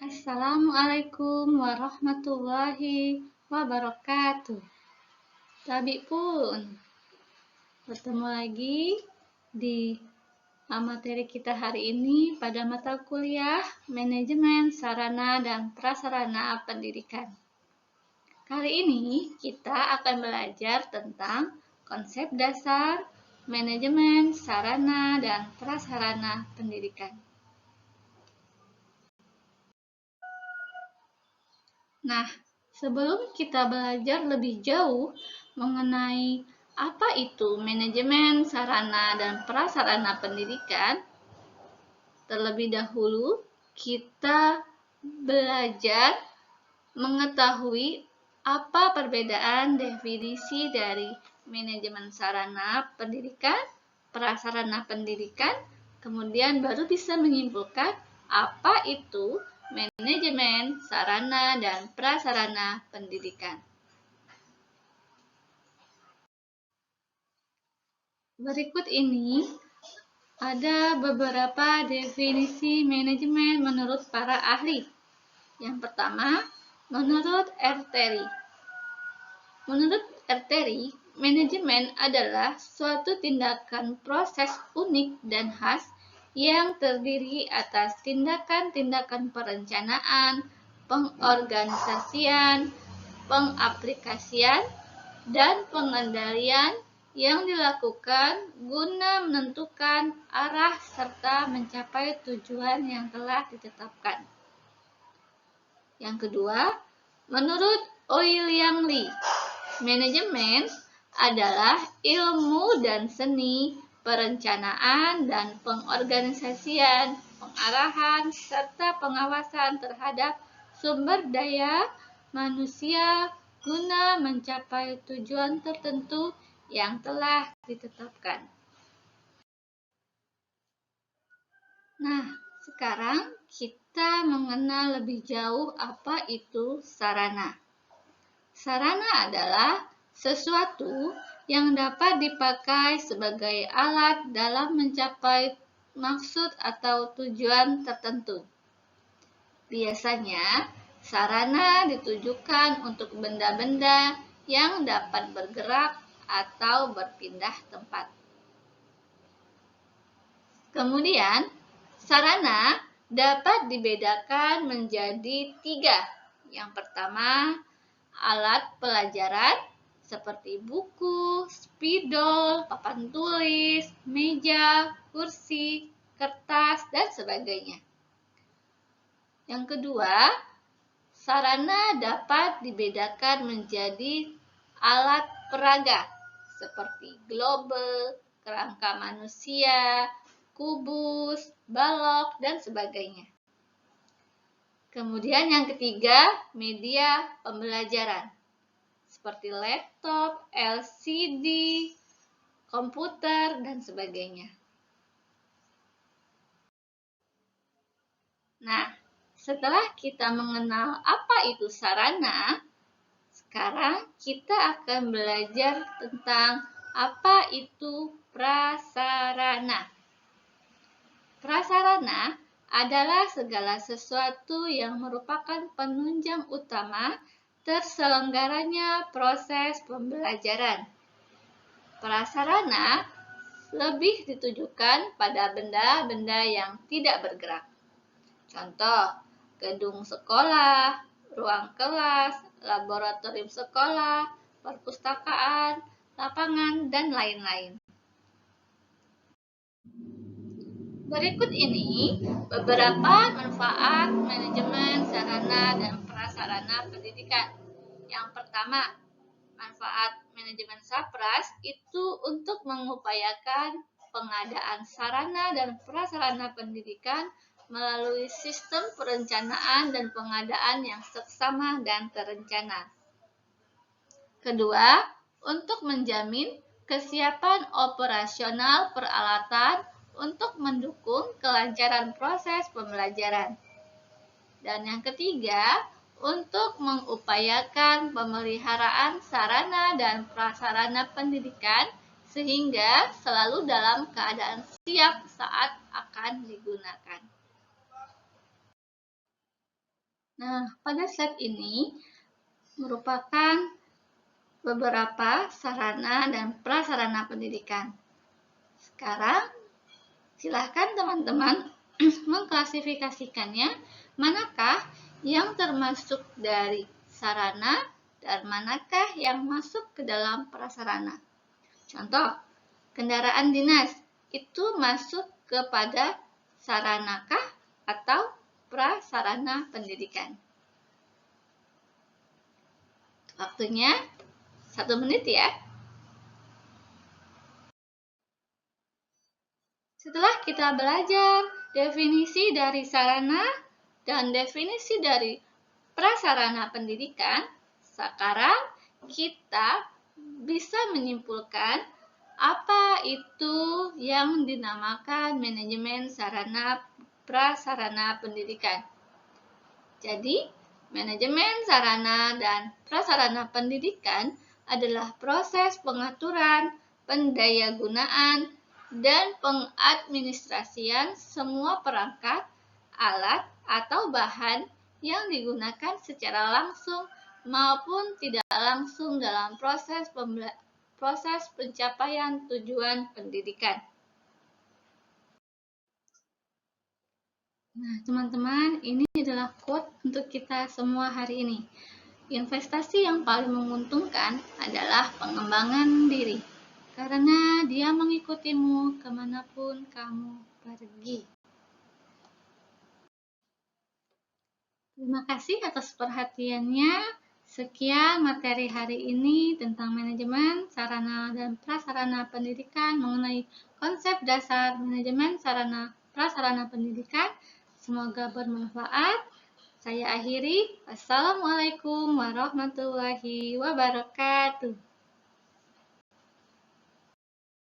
Assalamualaikum warahmatullahi wabarakatuh. Tabi pun bertemu lagi di materi kita hari ini pada mata kuliah Manajemen Sarana dan Prasarana Pendidikan. Kali ini kita akan belajar tentang konsep dasar manajemen sarana dan prasarana pendidikan. Nah, sebelum kita belajar lebih jauh mengenai apa itu manajemen sarana dan prasarana pendidikan, terlebih dahulu kita belajar mengetahui apa perbedaan definisi dari manajemen sarana pendidikan, prasarana pendidikan, kemudian baru bisa menyimpulkan apa itu manajemen sarana dan prasarana pendidikan. Berikut ini ada beberapa definisi manajemen menurut para ahli. Yang pertama, menurut Arteri. Menurut Arteri, manajemen adalah suatu tindakan proses unik dan khas yang terdiri atas tindakan-tindakan perencanaan, pengorganisasian, pengaplikasian, dan pengendalian yang dilakukan guna menentukan arah serta mencapai tujuan yang telah ditetapkan. Yang kedua, menurut Ouyang Lee, manajemen adalah ilmu dan seni perencanaan dan pengorganisasian, pengarahan, serta pengawasan terhadap sumber daya manusia guna mencapai tujuan tertentu yang telah ditetapkan. Nah, sekarang kita mengenal lebih jauh apa itu sarana. Sarana adalah sesuatu yang dapat dipakai sebagai alat dalam mencapai maksud atau tujuan tertentu. Biasanya, sarana ditujukan untuk benda-benda yang dapat bergerak atau berpindah tempat. Kemudian, sarana dapat dibedakan menjadi 3. Yang pertama, alat pelajaran seperti buku, spidol, papan tulis, meja, kursi, kertas, dan sebagainya. Yang kedua, sarana dapat dibedakan menjadi alat peraga seperti globel, kerangka manusia, kubus, balok, dan sebagainya. Kemudian yang ketiga, media pembelajaran seperti laptop, LCD, komputer, dan sebagainya. Nah, setelah kita mengenal apa itu sarana, sekarang kita akan belajar tentang apa itu prasarana. Prasarana adalah segala sesuatu yang merupakan penunjang utama terselenggaranya proses pembelajaran. Prasarana lebih ditujukan pada benda-benda yang tidak bergerak. Contoh, gedung sekolah, ruang kelas, laboratorium sekolah, perpustakaan, lapangan, dan lain-lain. Berikut ini beberapa manfaat manajemen sarana dan prasarana pendidikan. Yang pertama, manfaat manajemen SAPRAS itu untuk mengupayakan pengadaan sarana dan prasarana pendidikan melalui sistem perencanaan dan pengadaan yang seksama dan terencana. Kedua, untuk menjamin kesiapan operasional peralatan untuk mendukung kelancaran proses pembelajaran. Dan yang ketiga, untuk mengupayakan pemeliharaan sarana dan prasarana pendidikan sehingga selalu dalam keadaan siap saat akan digunakan. Nah, pada slide ini merupakan beberapa sarana dan prasarana pendidikan. Sekarang, silahkan teman-teman mengklasifikasikannya, manakah yang termasuk dari sarana dan manakah yang masuk ke dalam prasarana. Contoh, kendaraan dinas itu masuk kepada saranakah atau prasarana pendidikan? Waktunya 1 menit ya. Setelah kita belajar definisi dari sarana dan definisi dari prasarana pendidikan, sekarang kita bisa menyimpulkan apa itu yang dinamakan manajemen sarana prasarana pendidikan. Jadi, manajemen sarana dan prasarana pendidikan adalah proses pengaturan, pendayagunaan, dan pengadministrasian semua perangkat, alat, atau bahan yang digunakan secara langsung maupun tidak langsung dalam proses pencapaian tujuan pendidikan. Nah, teman-teman, ini adalah quote untuk kita semua hari ini. Investasi yang paling menguntungkan adalah pengembangan diri, karena dia mengikutimu kemanapun kamu pergi. Terima kasih atas perhatiannya. Sekian materi hari ini tentang manajemen sarana dan prasarana pendidikan mengenai konsep dasar manajemen sarana prasarana pendidikan. Semoga bermanfaat. Saya akhiri. Wassalamualaikum warahmatullahi wabarakatuh.